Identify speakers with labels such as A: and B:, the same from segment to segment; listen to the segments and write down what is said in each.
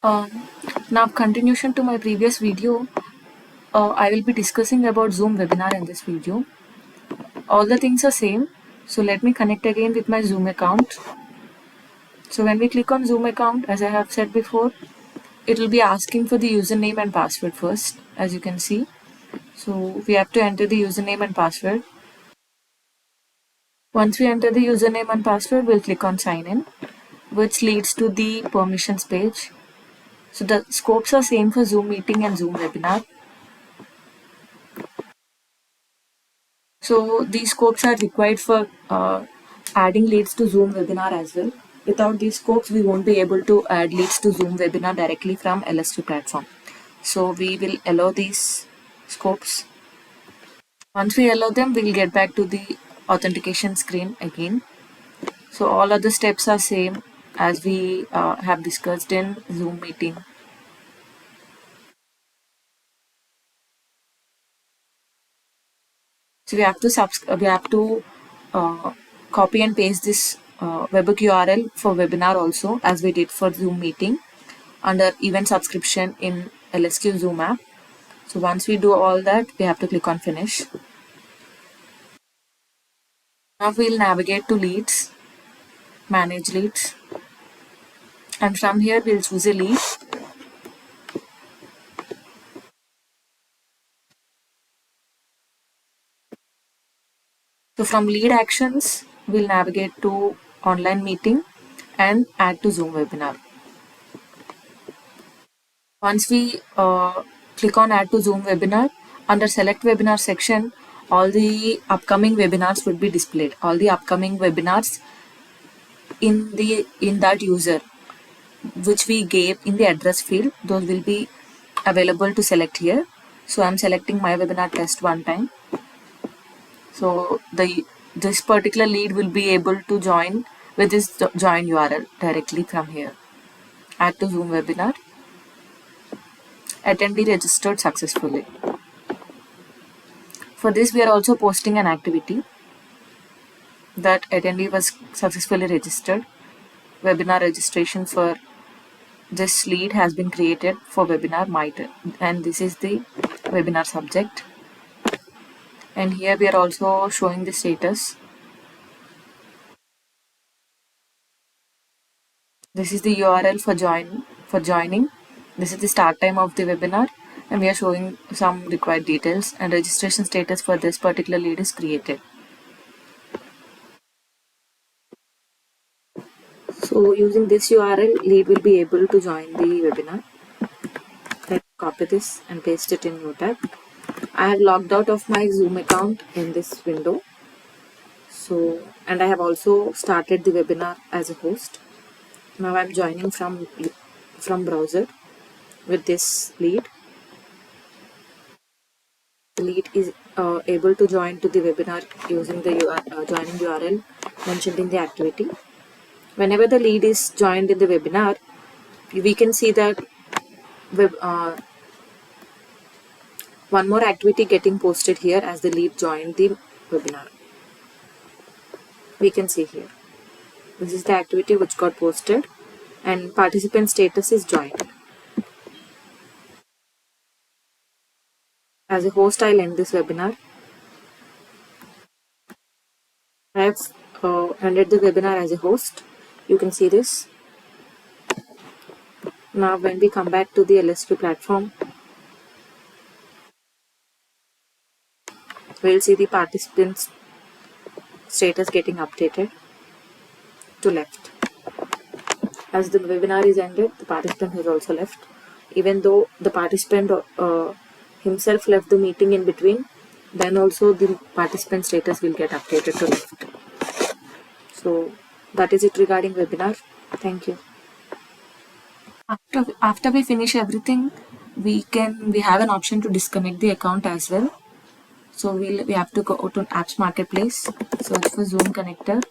A: Now, continuation to my previous video, I will be discussing about Zoom webinar in this video. All the things are same. So let me connect again with my Zoom account. So when we click on Zoom account, as I have said before, it will be asking for the username and password first, as you can see. So we have to enter the username and password. Once we enter the username and password, we'll click on sign in, which leads to the permissions page. So the scopes are same for Zoom meeting and Zoom webinar. So these scopes are required for adding leads to Zoom webinar as well. Without these scopes, we won't be able to add leads to Zoom webinar directly from LSQ platform. So we will allow these scopes. Once we allow them, we'll get back to the authentication screen again. So all other steps are same as we have discussed in Zoom meeting. So we have to copy and paste this webhook URL for webinar also, as we did for Zoom meeting, under event subscription in LSQ Zoom app. So once we do all that, we have to click on finish. Now we'll navigate to leads, manage leads, and from here we'll choose a lead. So from lead actions, we'll navigate to online meeting and add to Zoom webinar. Once we click on add to Zoom webinar, under select webinar section, all the upcoming webinars would be displayed. All the upcoming webinars in that user, which we gave in the address field, those will be available to select here. So I'm selecting my webinar test one time. So this particular lead will be able to join with this join URL directly from here. Add to Zoom webinar. Attendee registered successfully. For this, we are also posting an activity that attendee was successfully registered. Webinar registration for this lead has been created for webinar MITRE, and this is the webinar subject. And here we are also showing the status. This is the URL for joining. This is the start time of the webinar, and we are showing some required details, and registration status for this particular lead is created. So using this URL, lead will be able to join the webinar. Let's copy this and paste it in new tab. I have logged out of my Zoom account in this window. So, and I have also started the webinar as a host. Now I'm joining from browser with this lead. The lead is able to join to the webinar using the joining URL mentioned in the activity. Whenever the lead is joined in the webinar, we can see that one more activity getting posted here as the lead joined the webinar. We can see here. This is the activity which got posted, and participant status is joined. As a host, I'll end this webinar. I have ended the webinar as a host. You can see this. Now when we come back to the LSQ platform, we'll see the participants status getting updated to left. As the webinar is ended, the participant has also left. Even though the participant himself left the meeting in between, then also the participant status will get updated to left. So that is it regarding webinar. Thank you. After we finish everything, we have an option to disconnect the account as well. So we have to go to Apps Marketplace, search for Zoom connector.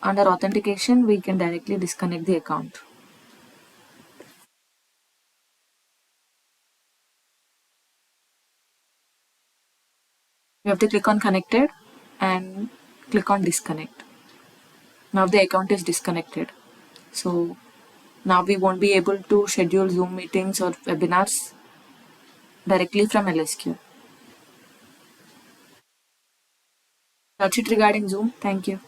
A: Under authentication, we can directly disconnect the account. You have to click on connected and click on disconnect. Now the account is disconnected. So Now we won't be able to schedule Zoom meetings or webinars directly from LSQ. That's it regarding Zoom. Thank you.